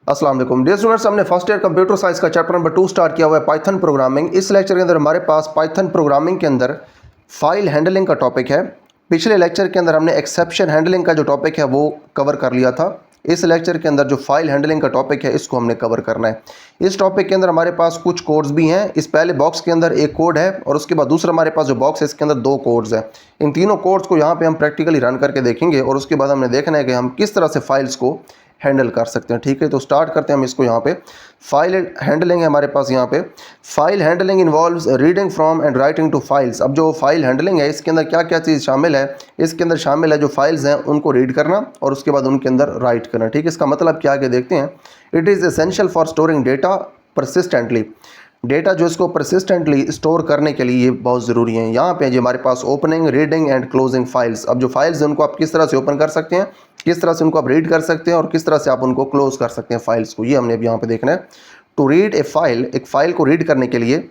अस्सलाम वालेकुम dear students, हमने फर्स्ट ईयर कंप्यूटर साइंस का चैप्टर नंबर 2 स्टार्ट किया हुआ है पाइथन प्रोग्रामिंग। इस लेक्चर के अंदर हमारे पास पाइथन प्रोग्रामिंग के अंदर फाइल हैंडलिंग का टॉपिक है। पिछले लेक्चर के अंदर हमने एक्सेप्शन हैंडलिंग का जो टॉपिक है वो कवर कर लिया था। इस लेक्चर के अंदर जो फाइल हैंडलिंग का टॉपिक है इसको हमने कवर करना है। इस टॉपिक के अंदर हमारे पास कुछ कोड्स भी हैं। इस पहले बॉक्स के अंदर एक कोड है और उसके बाद दूसरा हमारे पास जो बॉक्स है इसके अंदर दो कोड्स हैं। इन तीनों कोड्स को यहाँ पे हम प्रैक्टिकली रन करके देखेंगे और उसके बाद हमने देखना है कि हम किस तरह से फाइल्स को हैंडल कर सकते हैं। ठीक है, तो स्टार्ट करते हैं हम इसको। यहाँ पे फाइल हैंडलिंग है हमारे पास। यहाँ पे file handling involves reading from and writing to files. अब जो फाइल हैंडलिंग है इसके अंदर क्या क्या चीज़ शामिल है, इसके अंदर शामिल है जो फाइल्स हैं उनको रीड करना और उसके बाद उनके अंदर राइट करना। ठीक है, इसका मतलब क्या आगे देखते हैं। It is essential for storing data persistently. Data जो इसको परसिस्टेंटली स्टोर करने के लिए ये बहुत ज़रूरी है। यहाँ पे जो हमारे पास opening, reading and closing files. अब जो फाइल्स हैं उनको आप किस तरह से ओपन कर सकते हैं, किस तरह से उनको आप रीड कर सकते हैं और किस तरह से आप उनको क्लोज कर सकते हैं फाइल्स को, ये हमने अब यहाँ पे देखना है। टू रीड ए फाइल, एक फाइल को रीड करने के लिए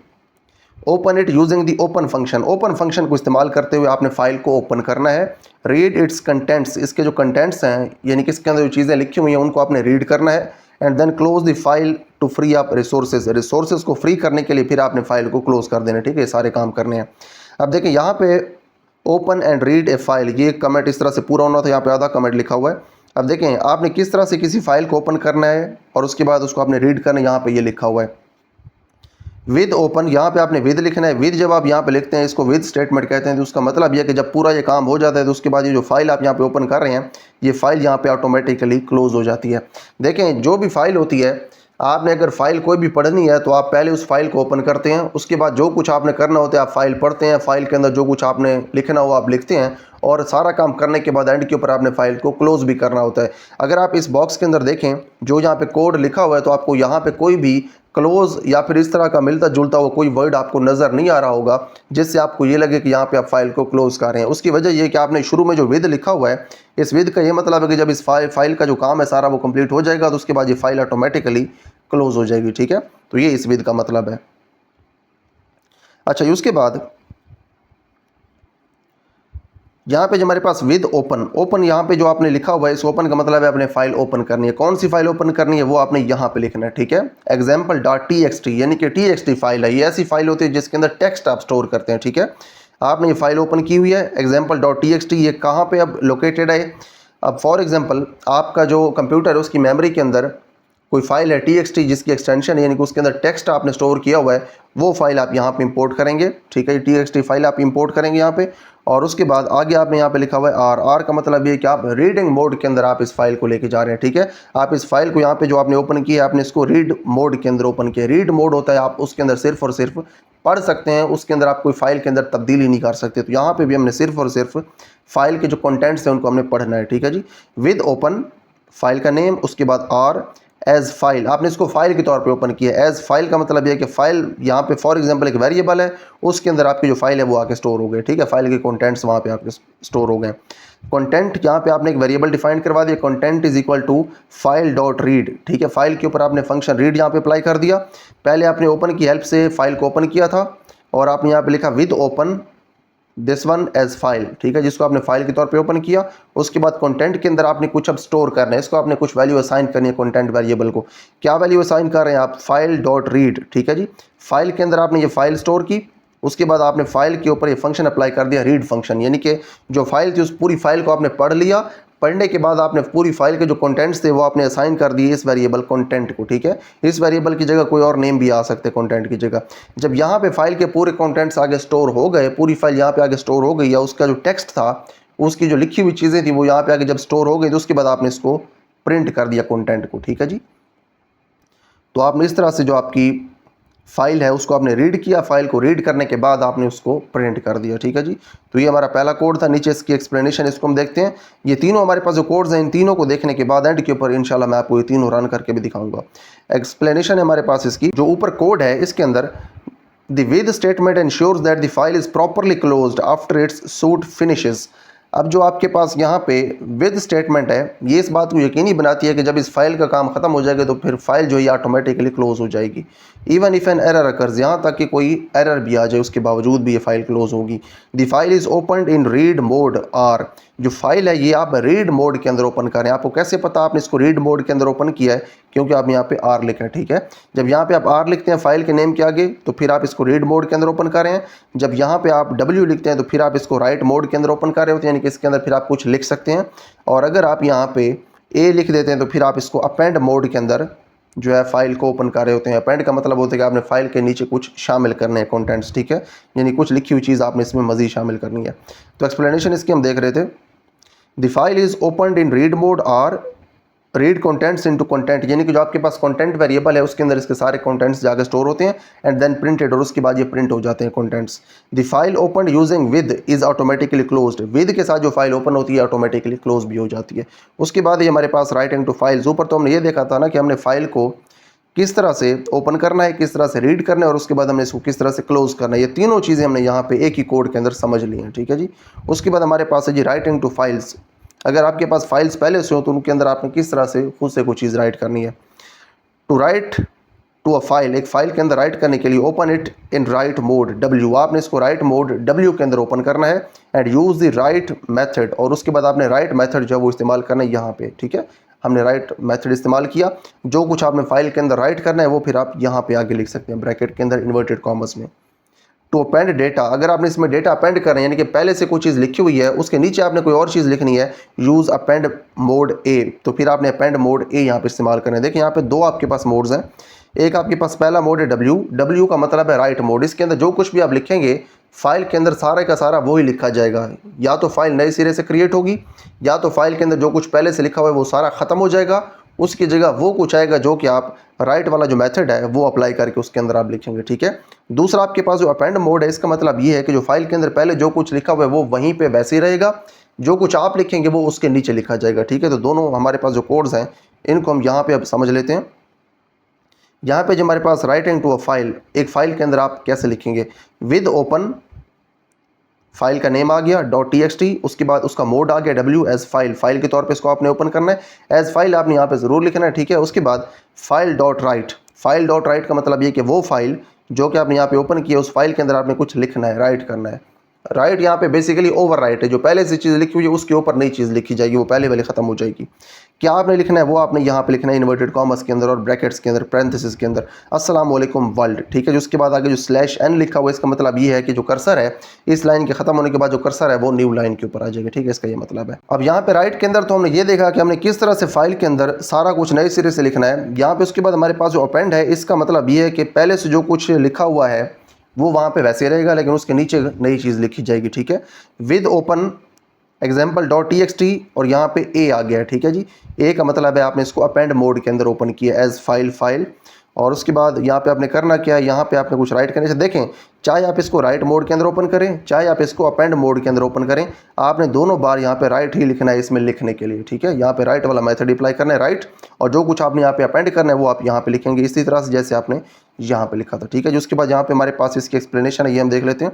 open it using the open function. Open function को इस्तेमाल करते हुए आपने फाइल को ओपन करना है। रीड इट्स कंटेंट्स, इसके जो कंटेंट्स हैं यानी कि इसके अंदर जो चीज़ें लिखी हुई हैं उनको आपने रीड करना है। And then close the file to free up resources. Resources को फ्री करने के लिए फिर आपने फाइल को क्लोज कर देना। ठीक है, ये सारे काम करने हैं। अब देखिए यहाँ पे open and read A file, ये कमेंट इस तरह से पूरा होना था, यहाँ पे आधा कमेंट लिखा हुआ है। अब देखें आपने किस तरह से किसी फाइल को ओपन करना है और उसके बाद उसको आपने रीड करना है। यहाँ पे ये लिखा हुआ है विद ओपन, यहाँ पे आपने विद लिखना है। विद जब आप यहाँ पे लिखते हैं इसको विद स्टेटमेंट कहते हैं। तो उसका मतलब यह है कि जब पूरा ये काम हो जाता है तो उसके बाद ये जो फाइल आप यहाँ पे ओपन कर रहे हैं ये फाइल यहाँ पे ऑटोमेटिकली क्लोज हो जाती है। देखें जो भी फाइल होती है, आपने अगर फाइल कोई भी पढ़नी है तो आप पहले उस फाइल को ओपन करते हैं, उसके बाद जो कुछ आपने करना होता है आप फाइल पढ़ते हैं, फाइल के अंदर जो कुछ आपने लिखना हो आप लिखते हैं और सारा काम करने के बाद एंड के ऊपर आपने फाइल को क्लोज भी करना होता है। अगर आप इस बॉक्स के अंदर देखें जो यहाँ पे कोड लिखा हुआ है तो आपको यहाँ पे कोई भी क्लोज या फिर इस तरह का मिलता जुलता हुआ कोई वर्ड आपको नज़र नहीं आ रहा होगा जिससे आपको ये लगे कि यहाँ पे आप फाइल को क्लोज कर रहे हैं। उसकी वजह ये कि आपने शुरू में जो विद लिखा हुआ है, इस विद का ये मतलब है कि जब इस फाइल का जो काम है सारा वो कंप्लीट हो जाएगा तो उसके बाद ये फाइल ऑटोमेटिकली क्लोज हो जाएगी। ठीक है, तो ये इस विद का मतलब है। अच्छा, उसके बाद यहाँ पे जो हमारे पास विद ओपन, ओपन यहाँ पे जो आपने लिखा हुआ है इस ओपन का मतलब है आपने फाइल ओपन करनी है। कौन सी फाइल ओपन करनी है वो आपने यहाँ पे लिखना है। ठीक है, एग्जाम्पल डॉट txt यानी कि txt फाइल है। ये ऐसी फाइल होती है जिसके अंदर टेक्स्ट आप स्टोर करते हैं। ठीक है, आपने ये फाइल ओपन की हुई है एग्जाम्पल डॉट txt। ये कहाँ पे अब लोकेटेड है। अब फॉर एग्जाम्पल आपका जो कंप्यूटर है उसकी मेमोरी के अंदर कोई फाइल है txt जिसकी एक्सटेंशन यानी कि उसके अंदर टेक्स्ट आपने स्टोर किया हुआ है, वो फाइल आप यहाँ पे इंपोर्ट करेंगे। ठीक है, txt फाइल आप इंपोर्ट करेंगे यहाँ पे और उसके बाद आगे आपने यहाँ पे लिखा हुआ है आर का मतलब ये कि आप रीडिंग मोड के अंदर आप इस फाइल को लेके जा रहे हैं। ठीक है, आप इस फाइल को यहाँ पे जो आपने ओपन किया है आपने इसको रीड मोड के अंदर ओपन किया। रीड मोड होता है आप उसके अंदर सिर्फ और सिर्फ पढ़ सकते हैं, उसके अंदर आप कोई फाइल के अंदर तब्दीली नहीं कर सकते। तो यहाँ पे भी हमने सिर्फ और सिर्फ फाइल के जो कंटेंट्स हैं उनको हमने पढ़ना है। ठीक है जी, विद ओपन फाइल का नेम, उसके बाद आर एज फाइल, आपने इसको फाइल के तौर पे ओपन किया। एज फाइल का मतलब यह है कि फाइल यहाँ पे फॉर एग्जांपल एक वेरिएबल है उसके अंदर आपकी जो फाइल है वो आके स्टोर हो गए। ठीक है, फाइल के कंटेंट्स वहाँ पे आपके स्टोर हो गए। कंटेंट यहाँ पे आपने एक वेरिएबल डिफाइन करवा दिया, content is equal to file dot read. ठीक है, फाइल के ऊपर आपने फंक्शन रीड यहाँ पे अप्लाई कर दिया। पहले आपने ओपन की हेल्प से फाइल को ओपन किया था और आपने यहाँ पे लिखा with open this one as file. ठीक है, जिसको आपने फाइल के तौर पे ओपन किया। उसके बाद कंटेंट के अंदर आपने कुछ अब स्टोर करना है, इसको आपने कुछ वैल्यू असाइन करनी है कंटेंट वेरिएबल को। क्या वैल्यू असाइन कर रहे हैं आप, फाइल डॉट रीड। ठीक है जी, फाइल के अंदर आपने ये फाइल स्टोर की, उसके बाद आपने फाइल के ऊपर ये फंक्शन अप्लाई कर दिया रीड फंक्शन, यानी कि जो फाइल थी उस पूरी फाइल को आपने पढ़ लिया। पढ़ने के बाद आपने पूरी फाइल के जो कंटेंट्स थे वो आपने असाइन कर दिए इस वेरिएबल कंटेंट को। ठीक है, इस वेरिएबल की जगह कोई और नेम भी आ सकते हैं कंटेंट की जगह। जब यहाँ पे फाइल के पूरे कंटेंट्स आगे स्टोर हो गए, पूरी फाइल यहाँ पे आगे स्टोर हो गई या उसका जो टेक्स्ट था उसकी जो लिखी हुई चीज़ें थी वो यहाँ पे आगे जब स्टोर हो गई तो उसके बाद आपने इसको प्रिंट कर दिया कंटेंट को। ठीक है जी, तो आपने इस तरह से जो आपकी फाइल है उसको आपने रीड किया, फाइल को रीड करने के बाद आपने उसको प्रिंट कर दिया। ठीक है जी, तो ये हमारा पहला कोड था। नीचे इसकी एक्सप्लेनेशन इसको हम देखते हैं। ये तीनों हमारे पास जो कोड्स हैं इन तीनों को देखने के बाद एंड के ऊपर इंशाल्लाह मैं आपको ये तीनों रन करके भी दिखाऊंगा। एक्सप्लेनेशन है हमारे पास इसकी, जो ऊपर कोड है इसके अंदर the with statement ensures that the file is properly closed after it's suit finishes. अब जो आपके पास यहाँ पे विद स्टेटमेंट है ये इस बात को यकीनी बनाती है कि जब इस फाइल का काम ख़त्म हो जाएगा तो फिर फाइल जो है ऑटोमेटिकली क्लोज हो जाएगी। Even if an error occurs, यहाँ तक कि कोई एरर भी आ जाए उसके बावजूद भी ये फाइल क्लोज होगी। The file is opened in read mode or, जो फाइल है ये आप रीड मोड के अंदर ओपन करें। आपको कैसे पता आपने इसको रीड मोड के अंदर ओपन किया है? क्योंकि आप यहाँ पे आर लिखें, ठीक है। जब यहाँ पे आप आर लिखते हैं फाइल के नेम के आगे तो फिर आप इसको रीड मोड के अंदर ओपन कर रहे हैं। जब यहाँ पे आप डब्ल्यू लिखते हैं तो फिर आप इसको राइट मोड के अंदर ओपन कर रहे होते हैं, यानी कि इसके अंदर फिर आप कुछ लिख सकते हैं। और अगर आप यहाँ पे ए लिख देते हैं तो फिर आप इसको अपेंड मोड के अंदर जो है फाइल को ओपन कर रहे होते हैं। अपेंड का मतलब होता है कि आपने फाइल के नीचे कुछ शामिल करने हैं कंटेंट्स, ठीक है, यानी कुछ लिखी हुई चीज़ आपने इसमें मज़ीद शामिल करनी है। तो एक्सप्लेनेशन इसकी हम देख रहे थे। The file is opened in read mode और रीड कंटेंट्स इनटू कंटेंट, यानी कि जो आपके पास कंटेंट वेरिएबल है उसके अंदर इसके सारे कंटेंट्स जाकर स्टोर होते हैं एंड देन प्रिंटेड, और उसके बाद ये प्रिंट हो जाते हैं contents. The file open using with is automatically closed, with के साथ जो फाइल ओपन होती है ऑटोमेटिकली क्लोज भी हो जाती है। उसके बाद ये हमारे पास राइटिंग टू फाइल्स, ऊपर तो हमने ये देखा था ना कि हमने फाइल को किस तरह से ओपन करना है, किस तरह से रीड करना है, और उसके बाद हमने इसको किस तरह से क्लोज करना है। ये तीनों चीज़ें हमने यहाँ पे एक ही कोड के अंदर समझ ली हैं, ठीक है जी। उसके बाद हमारे पास है जी राइटिंग टू फाइल्स। अगर आपके पास फाइल्स पहले से हो तो उनके अंदर आपने किस तरह से खुद से कोई चीज़ राइट करनी है। To write to a file, एक फाइल के अंदर राइट करने के लिए open it in write mode W, आपने इसको राइट मोड डब्ल्यू के अंदर ओपन करना है and use the right method, और उसके बाद आपने राइट मेथड जो है वो इस्तेमाल करना है यहाँ पे, ठीक है। हमने राइट मेथड इस्तेमाल किया, जो कुछ आपने फाइल के अंदर राइट करना है वो फिर आप यहाँ पे आगे लिख सकते हैं ब्रैकेट के अंदर इन्वर्टेड कॉमर्स में। टू अपेंड डेटा, अगर आपने इसमें डेटा अपेंड करना है यानी कि पहले से कोई चीज़ लिखी हुई है उसके नीचे आपने कोई और चीज़ लिखनी है, यूज़ अपेंड मोड ए, तो फिर आपने अपेंड मोड ए यहाँ पे इस्तेमाल करना है। देखिए यहाँ पे दो आपके पास मोड्स हैं। एक आपके पास पहला मोड है डब्ल्यू, डब्ल्यू का मतलब है राइट मोड। इसके अंदर जो कुछ भी आप लिखेंगे फाइल के अंदर सारा का सारा वो ही लिखा जाएगा, या तो फाइल नए सिरे से क्रिएट होगी या तो फाइल के अंदर जो कुछ पहले से लिखा हुआ है वो सारा ख़त्म हो जाएगा, उसकी जगह वो कुछ आएगा जो कि आप राइट वाला जो मेथड है वो अप्लाई करके उसके अंदर आप लिखेंगे, ठीक है। दूसरा आपके पास जो अपेंड मोड है इसका मतलब ये है कि जो फाइल के अंदर पहले जो कुछ लिखा हुआ है वो वहीं पे वैसे ही रहेगा, जो कुछ आप लिखेंगे वो उसके नीचे लिखा जाएगा, ठीक है। तो दोनों हमारे पास जो कोड्स हैं इनको हम यहाँ पे अब समझ लेते हैं। यहाँ पे जो हमारे पास राइटिंग टू अ फाइल, एक फाइल के अंदर आप कैसे लिखेंगे, विद ओपन, फाइल का नेम आ गया .txt, उसके बाद उसका मोड आ गया डब्ल्यू एज फाइल, फाइल के तौर पे इसको आपने ओपन करना है। एज फाइल आपने यहाँ पे ज़रूर लिखना है, ठीक है। उसके बाद file dot right, file dot right का मतलब ये कि वो फाइल जो कि आपने यहाँ पे ओपन किया उस फाइल के अंदर आपने कुछ लिखना है, राइट करना है। राइट यहाँ पे बेसिकली ओवर राइट है, जो पहले से चीज़ लिखी हुई है उसके ऊपर नई चीज़ लिखी जाएगी, वो पहले वाली ख़त्म हो जाएगी। क्या आपने लिखना है वो आपने यहाँ पे लिखना है इन्वर्टेड कॉमर्स के अंदर और ब्रैकेट्स के अंदर पैरेंथेसिस के अंदर अस्सलाम वालेकुम वर्ल्ड, ठीक है। जो उसके बाद आगे जो स्लैश एन लिखा हुआ है इसका मतलब ये है कि जो कर्सर है इस लाइन के ख़त्म होने के बाद जो कर्सर है वो न्यू लाइन के ऊपर आ जाएगा, ठीक है। इसका ये मतलब है। अब यहाँ पे राइट के अंदर तो हमने ये देखा कि हमने किस तरह से फाइल के अंदर सारा कुछ नए सिरे से लिखना है। यहाँ पे उसके बाद हमारे पास जो अपेंड है इसका मतलब ये है कि पहले से जो कुछ लिखा हुआ है वो वहाँ पे वैसे रहेगा लेकिन उसके नीचे नई चीज़ लिखी जाएगी, ठीक है। विद ओपन एग्जाम्पल .txt और यहाँ पे ए आ गया है, ठीक है जी। ए का मतलब है आपने इसको अपेंड मोड के अंदर ओपन किया एज फाइल, और उसके बाद यहाँ पे आपने करना क्या है, यहाँ पे आपने कुछ राइट करने से देखें, चाहे आप इसको राइट मोड के अंदर ओपन करें चाहे आप इसको अपेंड मोड के अंदर ओपन करें, आपने दोनों बार यहाँ पे राइट ही लिखना है इसमें लिखने के लिए, ठीक है। यहाँ पे राइट वाला मेथड अप्लाई करना है राइट, और जो कुछ आपने यहाँ पे अपेंड करना है वो आप यहाँ पे लिखेंगे इसी तरह से जैसे आपने यहाँ पे लिखा था, ठीक है जी। उसके बाद यहाँ पे हमारे पास इसकी एक्सप्लेनेशन है, ये हम देख लेते हैं।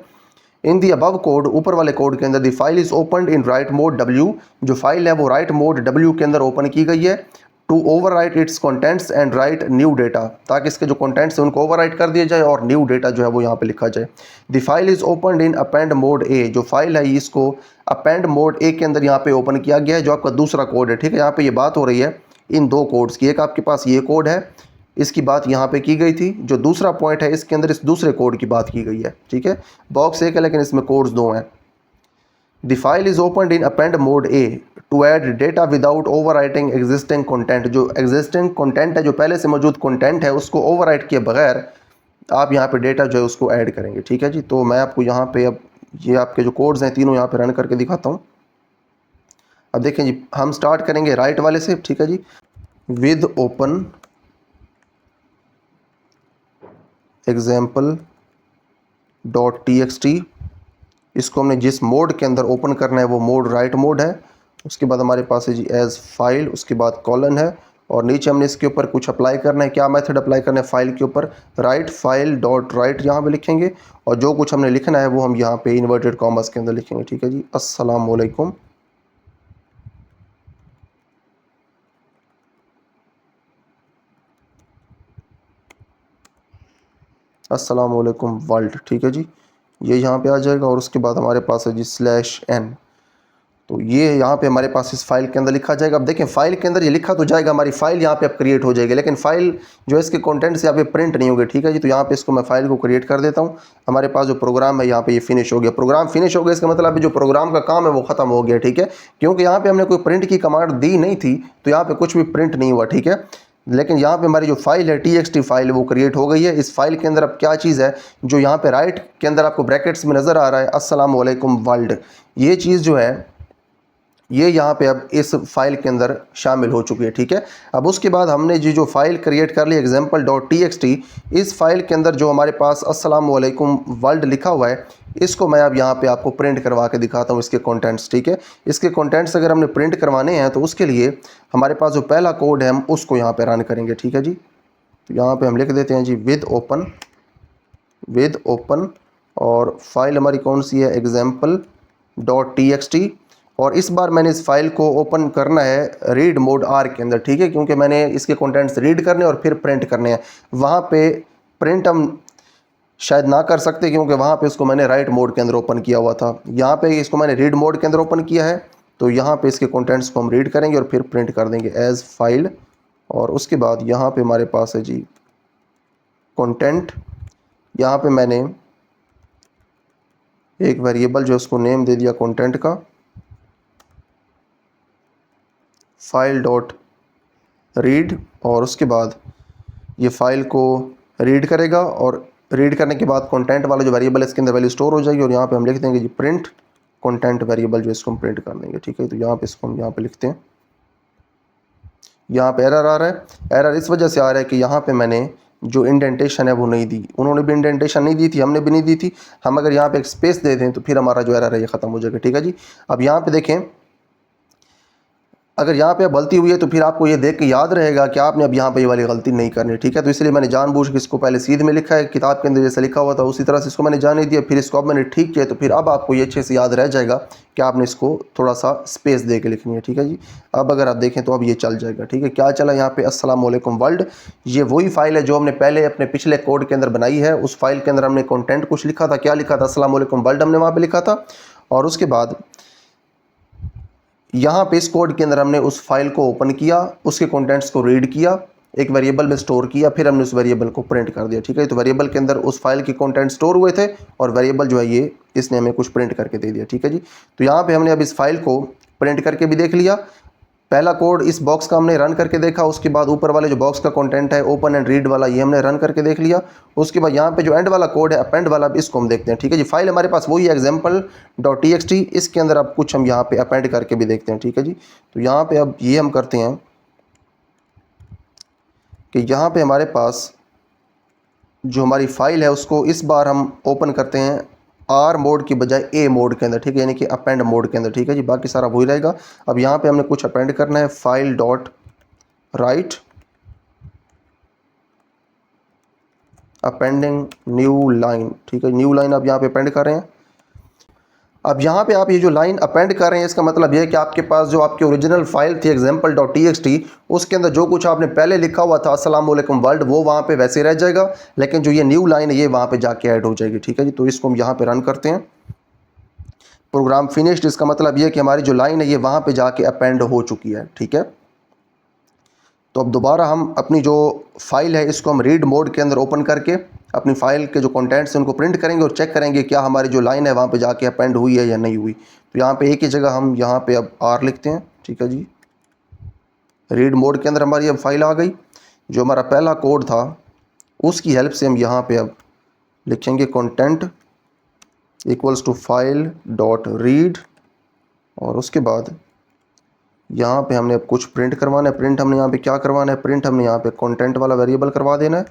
इन दी अबव कोड, ऊपर वाले कोड के अंदर the file is opened in write mode W, जो फाइल है वो राइट मोड डब्ल्यू के अंदर ओपन की गई है। To overwrite its contents and write new data, ताकि इसके जो कॉन्टेंट्स हैं उनको ओवर राइट कर दिया जाए और न्यू डेटा जो है वो यहाँ पे लिखा जाए। The file is opened in append mode a, जो फाइल है इसको अपेंड मोड ए के अंदर यहाँ पे ओपन किया गया है, जो आपका दूसरा कोड है, ठीक है। यहाँ पे ये बात हो रही है इन दो कोड्स की, एक आपके पास ये कोड है इसकी बात यहाँ पे की गई थी, जो दूसरा पॉइंट है इसके अंदर इस दूसरे कोड की बात की गई है, ठीक है। बॉक्स एक है लेकिन इसमें कोड्स दो हैं। The file is opened in append mode A to add data without overwriting existing content, जो एग्जिस्टिंग कॉन्टेंट है जो पहले से मौजूद कॉन्टेंट है उसको ओवर राइट किए बगैर आप यहाँ पे डेटा जो है उसको ऐड करेंगे, ठीक है जी। तो मैं आपको यहाँ पे अब ये आपके जो कोड्स हैं तीनों यहाँ पे रन करके दिखाता हूँ। अब देखें जी, हम स्टार्ट करेंगे राइट वाले से, ठीक है जी। विद ओपन एग्जाम्पल .txt, इसको हमने जिस मोड के अंदर ओपन करना है वो मोड राइट मोड है। उसके बाद हमारे पास है जी एज फाइल, उसके बाद कॉलन है और नीचे हमने इसके ऊपर कुछ अप्लाई करना है। क्या मेथड अप्लाई करना है, फाइल के ऊपर राइट फाइल डॉट राइट यहाँ पे लिखेंगे और जो कुछ हमने लिखना है वो हम यहाँ पे इन्वर्टेड कॉमर्स के अंदर लिखेंगे, ठीक है जी। अस्सलाम वालेकुम, अस्सलाम वालेकुम वर्ल्ड, ठीक है जी। ये यहाँ पे आ जाएगा और उसके बाद हमारे पास है जी स्लैश एन। तो ये यहाँ पे हमारे पास इस फाइल के अंदर लिखा जाएगा। अब देखें फाइल के अंदर ये लिखा तो जाएगा, हमारी फाइल यहाँ पे अब क्रिएट हो जाएगी, लेकिन फाइल जो है इसके कंटेंट्स यहाँ पे प्रिंट नहीं होंगे। ठीक है जी, तो यहाँ पे इसको मैं फाइल को क्रिएट कर देता हूँ। हमारे पास जो प्रोग्राम है यहाँ पे ये फिनिश हो गया। प्रोग्राम फिनिश हो गया इसका मतलब जो प्रोग्राम का काम है वो खत्म हो गया। ठीक है, क्योंकि यहाँ पे हमने कोई प्रिंट की कमांड दी नहीं थी तो यहाँ पे कुछ भी प्रिंट नहीं हुआ। ठीक है, लेकिन यहाँ पे हमारी जो फाइल है txt फाइल वो क्रिएट हो गई है। इस फाइल के अंदर अब क्या चीज़ है जो यहाँ पे राइट के अंदर आपको ब्रैकेट्स में नज़र आ रहा है अस्सलाम वालेकुम वर्ल्ड, ये चीज़ जो है ये यहाँ पे अब इस फाइल के अंदर शामिल हो चुकी है। ठीक है, अब उसके बाद हमने जो फाइल क्रिएट कर ली example.txt, इस फाइल के अंदर जो हमारे पास अस्सलाम वालेकुम वर्ल्ड लिखा हुआ है इसको मैं अब यहाँ पे आपको प्रिंट करवा के दिखाता हूँ इसके कंटेंट्स। ठीक है, इसके कंटेंट्स अगर हमने प्रिंट करवाने हैं तो उसके लिए हमारे पास जो पहला कोड है हम उसको यहाँ पे रन करेंगे। ठीक है जी, तो यहाँ पे हम लिख देते हैं जी विद ओपन और फाइल हमारी कौन सी है example.txt, और इस बार मैंने इस फाइल को ओपन करना है रीड मोड आर के अंदर। ठीक है, क्योंकि मैंने इसके कंटेंट्स रीड करने और फिर प्रिंट करने हैं। वहाँ पे प्रिंट हम शायद ना कर सकते क्योंकि वहाँ पे इसको मैंने राइट मोड के अंदर ओपन किया हुआ था। यहाँ पे इसको मैंने रीड मोड के अंदर ओपन किया है, तो यहाँ पे इसके कंटेंट्स को हम रीड करेंगे और फिर प्रिंट कर देंगे एज फाइल। और उसके बाद यहाँ पे हमारे पास है जी कंटेंट। यहाँ पे मैंने एक वेरिएबल जो उसको नेम दे दिया कंटेंट का, फाइल डॉट रीड, और उसके बाद ये फाइल को रीड करेगा और रीड करने के बाद कंटेंट वाला जो वेरिएबल है इसके अंदर वैल्यू स्टोर हो जाएगी और यहाँ पे हम लिख देंगे जी प्रिंट कंटेंट वेरिएबल जो इसको हम प्रिंट कर देंगे। ठीक है, तो यहाँ पे इसको हम यहाँ पे लिखते हैं। यहाँ पे एरर आ रहा है, एरर इस वजह से आ रहा है कि यहाँ पे मैंने जो इंडेंटेशन है वो नहीं दी, उन्होंने भी इंडेंटेशन नहीं दी थी, हमने भी नहीं दी थी। हम अगर यहाँ पे एक स्पेस दे दें तो फिर हमारा जो एरर है ये ख़त्म हो जाएगा। ठीक है जी, अब यहाँ पे देखें अगर यहाँ पे गलती हुई है तो फिर आपको ये देख के याद रहेगा कि आपने अब यहाँ पे ये वाली गलती नहीं करनी। ठीक है, तो इसलिए मैंने जानबूझ के इसको पहले सीधे में लिखा है, किताब के अंदर जैसे लिखा हुआ था उसी तरह से इसको मैंने जाने दिया, फिर इसको अब मैंने ठीक किया, तो फिर अब आपको ये अच्छे से याद रह जाएगा कि आपने इसको थोड़ा सा स्पेस दे के लिखनी है। ठीक है जी, अब अगर आप देखें तो अब ये चल जाएगा। ठीक है, क्या चला यहाँ पे अस्सलाम वालेकुम वर्ल्ड, ये वही फाइल है जो हमने पहले अपने पिछले कोड के अंदर बनाई है। उस फाइल के अंदर हमने कंटेंट कुछ लिखा था, क्या लिखा था, अस्सलाम वालेकुम वर्ल्ड हमने वहाँ पर लिखा था, और उसके बाद यहाँ पे इस कोड के अंदर हमने उस फाइल को ओपन किया, उसके कंटेंट्स को रीड किया, एक वेरिएबल में स्टोर किया, फिर हमने उस वेरिएबल को प्रिंट कर दिया। ठीक है, तो वेरिएबल के अंदर उस फाइल के कंटेंट स्टोर हुए थे और वेरिएबल जो है ये इसने हमें कुछ प्रिंट करके दे दिया। ठीक है जी, तो यहाँ पे हमने अब इस फाइल को प्रिंट करके भी देख लिया। पहला कोड इस बॉक्स का हमने रन करके देखा, उसके बाद ऊपर वाले जो बॉक्स का कंटेंट है ओपन एंड रीड वाला ये हमने रन करके देख लिया। उसके बाद यहाँ पे जो एंड वाला कोड है अपेंड वाला, इसको हम देखते हैं। ठीक है जी, फाइल हमारे पास वही है example.txt, इसके अंदर अब कुछ हम यहाँ पे अपेंड करके भी देखते हैं। ठीक है जी, तो यहाँ पे अब ये हम करते हैं कि यहाँ पे हमारे पास जो हमारी फाइल है उसको इस बार हम ओपन करते हैं आर मोड की बजाय ए मोड के अंदर। ठीक है, यानी कि अपेंड मोड के अंदर। ठीक है जी, बाकी सारा वही रहेगा। अब यहाँ पे हमने कुछ अपेंड करना है, file dot right appending new line. ठीक है, न्यू लाइन अब यहाँ पे अपेंड कर रहे हैं। अब यहाँ पे आप ये जो लाइन अपेंड कर रहे हैं इसका मतलब ये है कि आपके पास जो आपकी ओरिजिनल फाइल थी example.txt उसके अंदर जो कुछ आपने पहले लिखा हुआ था अस्सलाम वालेकुम वर्ल्ड वो वहाँ पे वैसे रह जाएगा, लेकिन जो ये न्यू लाइन है ये वहाँ पे जाके ऐड हो जाएगी। ठीक है जी, तो इसको हम यहाँ पे रन करते हैं। प्रोग्राम फिनिश्ड, इसका मतलब ये है कि हमारी जो लाइन है ये वहाँ पे जाके अपेंड हो चुकी है। ठीक है, तो अब दोबारा हम अपनी जो फाइल है इसको हम रीड मोड के अंदर ओपन करके अपनी फाइल के जो कंटेंट्स हैं उनको प्रिंट करेंगे और चेक करेंगे क्या हमारी जो लाइन है वहाँ पे जाके अपेंड हुई है या नहीं हुई। तो यहाँ पे एक ही जगह हम यहाँ पे अब आर लिखते हैं। ठीक है जी, रीड मोड के अंदर हमारी अब फाइल आ गई। जो हमारा पहला कोड था उसकी हेल्प से हम यहाँ पे अब लिखेंगे content equals to file dot read, और उसके बाद यहाँ पे हमने अब कुछ प्रिंट करवाना है। प्रिंट हमने यहाँ पे क्या करवाना है, प्रिंट हमने यहाँ पे कंटेंट वाला वेरिएबल करवा देना है।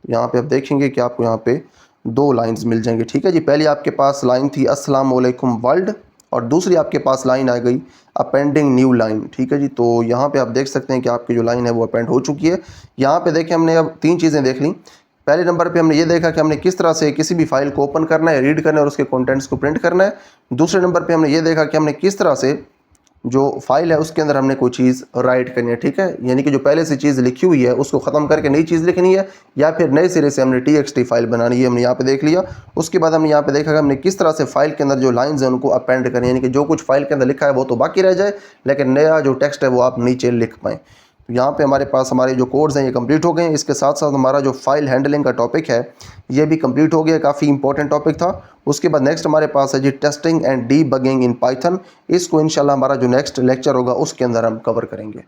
यहाँ पे आप देखेंगे कि आपको यहाँ पे दो लाइंस मिल जाएंगी। ठीक है जी, पहले आपके पास लाइन थी अस्सलाम वालेकुम वर्ल्ड और दूसरी आपके पास लाइन आ गई अपेंडिंग न्यू लाइन। ठीक है जी, तो यहाँ पे आप देख सकते हैं कि आपकी जो लाइन है वो अपेंड हो चुकी है। यहाँ पे देखें हमने अब तीन चीज़ें देख ली। पहले नंबर पे हमने ये देखा कि हमने किस तरह से किसी भी फाइल को ओपन करना है, रीड करना है और उसके कंटेंट्स को प्रिंट करना है। दूसरे नंबर पे हमने ये देखा कि हमने किस तरह से जो फाइल है उसके अंदर हमने कोई चीज़ राइट करनी है, ठीक है। यानी कि जो पहले से चीज़ लिखी हुई है उसको ख़त्म करके नई चीज़ लिखनी है, या फिर नए सिरे से हमने txt फाइल बनानी है। हमने यहाँ पे देख लिया। उसके बाद हमने यहाँ पे देखा कि हमने किस तरह से फाइल के अंदर जो लाइंस हैं उनको अपेंड करनी है, यानी कि जो कुछ फाइल के अंदर लिखा है वो तो बाकी रह जाए, लेकिन नया जो टेक्स्ट है वो आप नीचे लिख पाएँ। तो यहाँ पे हमारे पास हमारे जो कोड्स हैं ये कंप्लीट हो गए हैं। इसके साथ साथ हमारा जो फाइल हैंडलिंग का टॉपिक है ये भी कंप्लीट हो गया, काफ़ी इंपॉर्टेंट टॉपिक था। उसके बाद नेक्स्ट हमारे पास है जी testing and debugging in Python. इसको इंशाल्लाह हमारा जो नेक्स्ट लेक्चर होगा उसके अंदर हम कवर करेंगे।